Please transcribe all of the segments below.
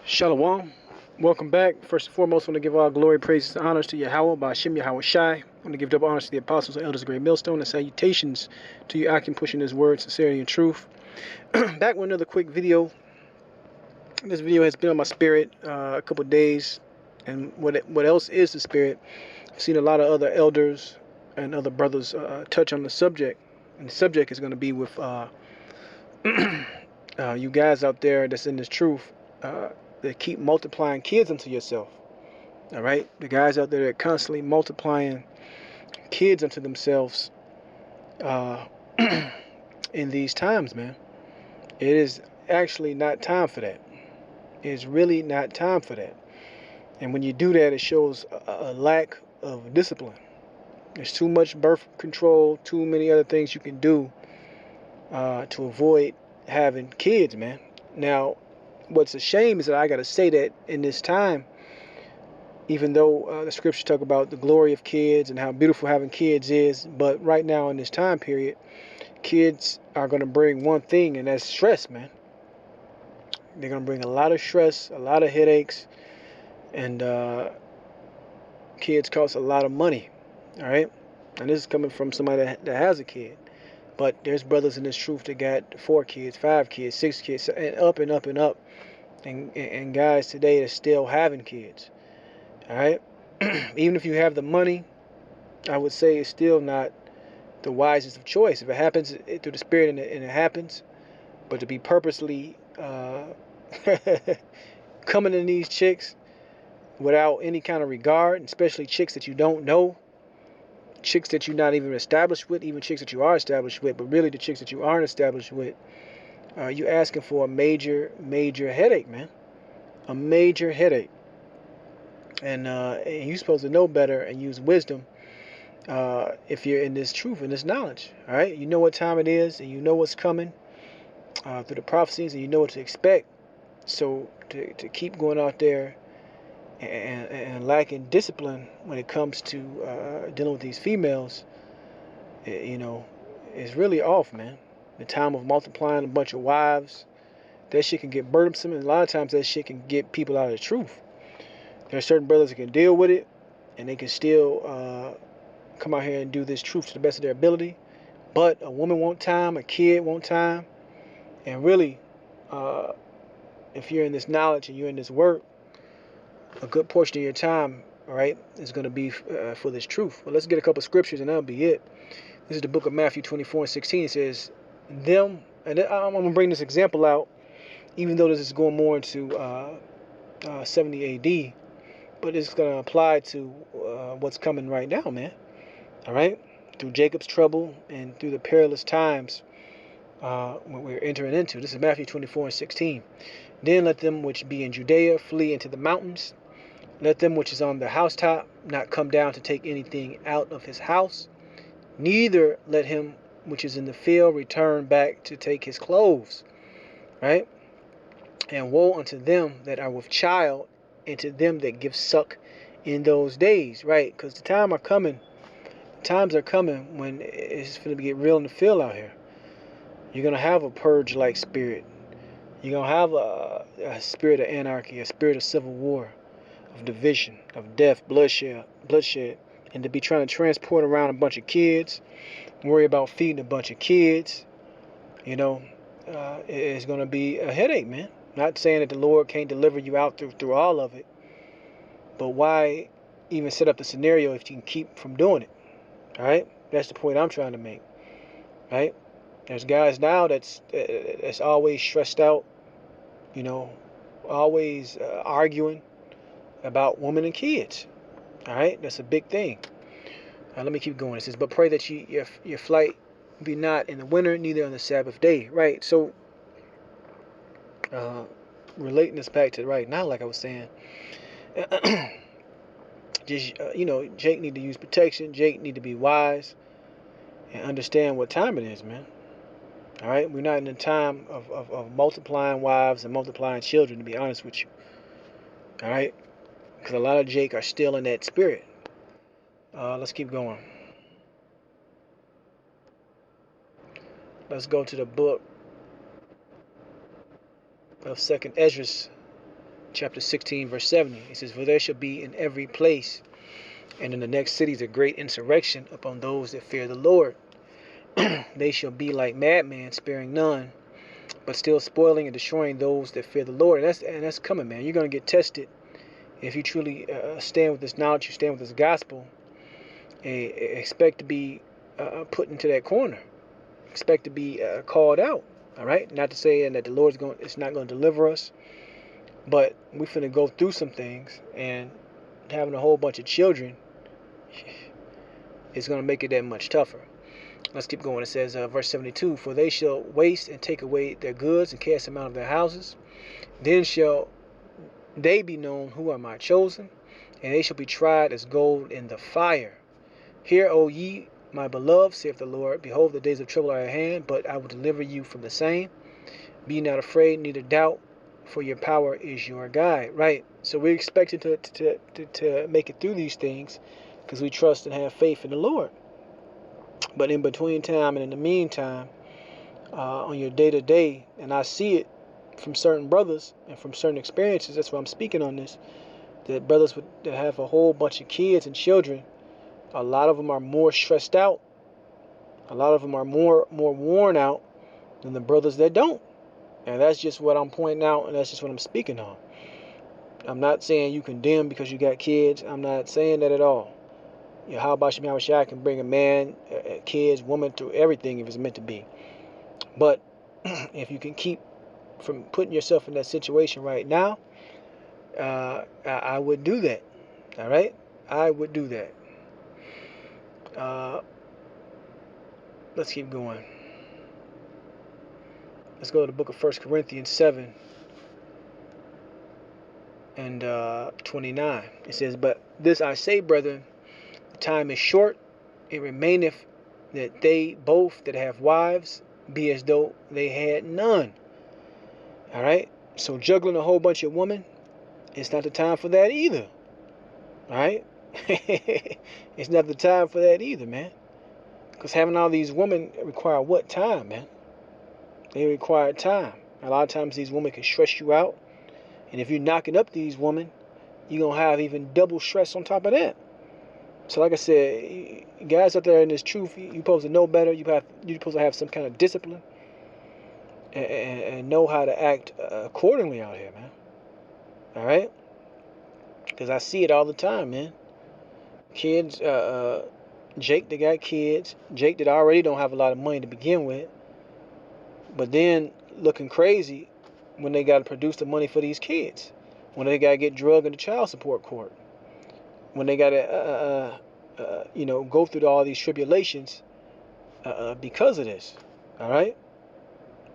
Shalom. Welcome back. First and foremost, I want to give all glory, praises, and honors to Yahweh by Hashem Yahweh Shai. I want to give double honors to the apostles and elders of Great Millstone and salutations to you, Akim, pushing his word, sincerity, and truth. Back with another quick video. This video has been on my spirit a couple days. And what else is the spirit? I've seen a lot of other elders and other brothers touch on the subject. And the subject is going to be with you guys out there that's in this truth. That keep multiplying kids unto yourself. All right, the guys out there that constantly multiplying kids unto themselves in these times, man. It is actually not time for that. It's really not time for that. And when you do that, it shows a lack of discipline. There's too much birth control, too many other things you can do to avoid having kids, man. Now, what's a shame is that I got to say that in this time, even though the scriptures talk about the glory of kids and how beautiful having kids is, but right now in this time period, kids are going to bring one thing, and that's stress, man. They're going to bring a lot of stress, a lot of headaches, and kids cost a lot of money, all right? And this is coming from somebody that has a kid. But there's brothers in this truth that got 4 kids, 5 kids, 6 kids, and up and up and up. And guys today are still having kids. All right? Even if you have the money, I would say it's still not the wisest of choice. If it happens through the spirit and it happens, but to be purposely coming in these chicks without any kind of regard, especially chicks that you don't know, chicks that you're not even established with, even chicks that you are established with, but really the chicks that you aren't established with, you're asking for a major headache, man. A major headache. And you're supposed to know better and use wisdom if you're in this truth and this knowledge. All right, you know what time it is, and you know what's coming through the prophecies, and you know what to expect. So to keep going out there and lacking discipline when it comes to dealing with these females, is really off, man. The time of multiplying a bunch of wives, that shit can get burdensome, and a lot of times that shit can get people out of the truth. There are certain brothers that can deal with it, and they can still come out here and do this truth to the best of their ability. But a woman wants time, a kid wants time, and really, if you're in this knowledge and you're in this work, a good portion of your time, all right, is going to be for this truth. Well, let's get a couple scriptures and that'll be it. This is the book of Matthew 24:16. It says, them, and I'm going to bring this example out, even though this is going more into 70 AD, but it's going to apply to what's coming right now, man. All right? Through Jacob's trouble and through the perilous times when we're entering into. This is Matthew 24:16. Then let them which be in Judea flee into the mountains. Let them which is on the housetop not come down to take anything out of his house. Neither let him which is in the field return back to take his clothes. Right? And woe unto them that are with child, and to them that give suck in those days. Right? Because the times are coming when it's going to get real in the field out here. You're going to have a purge-like spirit. You're going to have a spirit of anarchy, a spirit of civil war, of division, of death, bloodshed, and to be trying to transport around a bunch of kids, worry about feeding a bunch of kids, it's going to be a headache, man. Not saying that the Lord can't deliver you out through all of it, but why even set up the scenario if you can keep from doing it? All right, that's the point I'm trying to make. Right? There's guys now that's always stressed out, always arguing about women and kids. All right, that's a big thing. Let me keep going. It says, but pray that your flight be not in the winter, neither on the Sabbath day. Right. So, relating this back to right now, like I was saying, just Jake need to use protection. Jake need to be wise and understand what time it is, man. All right, we're not in the time of multiplying wives and multiplying children, to be honest with you. All right, because a lot of Jake are still in that spirit. Let's keep going. Let's go to the book of 2nd Esdras, chapter 16, verse 70. It says, "For there shall be in every place and in the next cities a great insurrection upon those that fear the Lord. They shall be like madmen, sparing none, but still spoiling and destroying those that fear the Lord." And that's coming, man. You're going to get tested if you truly stand with this knowledge, you stand with this gospel, and expect to be put into that corner. Expect to be called out. All right? Not to say that the Lord's it's not going to deliver us, but we're finna go through some things, and having a whole bunch of children is going to make it that much tougher. Let's keep going. It says, verse 72, "For they shall waste and take away their goods and cast them out of their houses. Then shall they be known who are my chosen, and they shall be tried as gold in the fire. Hear, O ye, my beloved, saith the Lord. Behold, the days of trouble are at hand, but I will deliver you from the same. Be not afraid, neither doubt, for your power is your guide." Right? So we're expecting to make it through these things because we trust and have faith in the Lord. But in between time and in the meantime, on your day-to-day, and I see it from certain brothers and from certain experiences, that's why I'm speaking on this, that brothers that have a whole bunch of kids and children, a lot of them are more stressed out. A lot of them are more worn out than the brothers that don't. And that's just what I'm pointing out, and that's just what I'm speaking on. I'm not saying you condemn because you got kids. I'm not saying that at all. How about Shema Shai can bring a man, kids, woman through everything if it's meant to be. But if you can keep from putting yourself in that situation right now, I would do that. All right? I would do that. Let's keep going. Let's go to the book of 1 Corinthians 7 and 29. It says, "But this I say, brethren, the time is short. It remaineth that they both that have wives be as though they had none." All right? So juggling a whole bunch of women, it's not the time for that either. All right? It's not the time for that either, man. Because having all these women require what time, man? They require time. A lot of times these women can stress you out. And if you're knocking up these women, you're going to have even double stress on top of that. So like I said, guys out there in this truth, you're supposed to know better. You're supposed to have some kind of discipline and know how to act accordingly out here, man. All right? Because I see it all the time, man. Kids, Jake that got kids, Jake that already don't have a lot of money to begin with, but then looking crazy when they got to produce the money for these kids, when they got to get drug into child support court, when they got to, go through all these tribulations because of this. All right?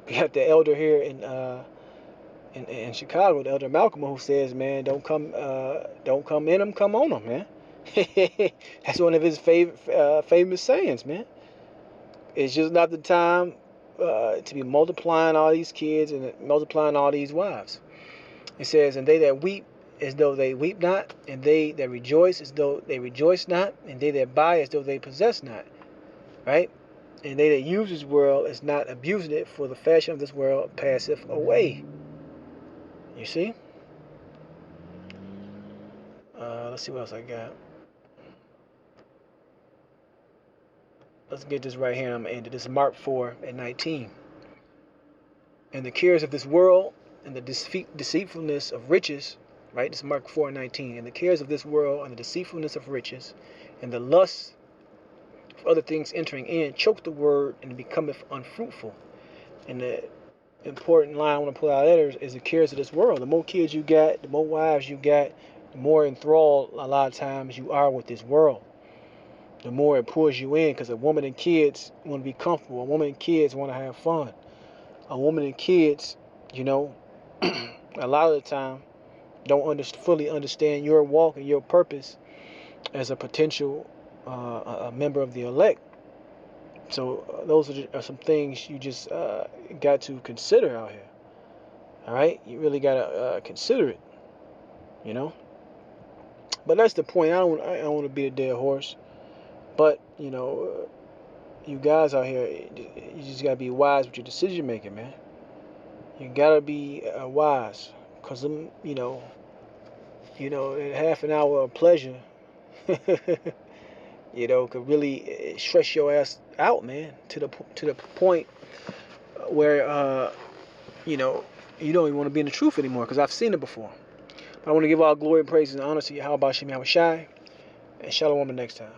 We got the elder here in Chicago, the elder Malcolm, who says, "Man, don't come in them, come on them, man." That's one of his famous sayings, man. It's just not the time to be multiplying all these kids and multiplying all these wives. It says, "And they that weep as though they weep not, and they that rejoice as though they rejoice not, and they that buy as though they possess not." Right? "And they that use this world is not abusing it, for the fashion of this world passeth away." You see? Let's see what else I got. Let's get this right here, and I'm going to end it. This is Mark 4 and 19. "And the cares of this world and the deceitfulness of riches," right? This is Mark 4 and 19. "And the cares of this world and the deceitfulness of riches and the lust of other things entering in choke the word, and it becometh unfruitful." And the important line I want to pull out of that is the cares of this world. The more kids you got, the more wives you got, the more enthralled a lot of times you are with this world. The more it pulls you in, because a woman and kids want to be comfortable. A woman and kids want to have fun. A woman and kids, a lot of the time don't fully understand your walk and your purpose as a potential a member of the elect. So those are some things you just got to consider out here. All right? You really got to consider it, But that's the point. I don't want to be a dead horse. But, you guys out here, you just got to be wise with your decision making, man. You got to be wise. Cause half an hour of pleasure, could really stress your ass out, man, to the point where you know you don't even want to be in the truth anymore. Cause I've seen it before. But I want to give all glory and praise and honor to Yahweh Shem Yahweh Shai, and Shalom the next time.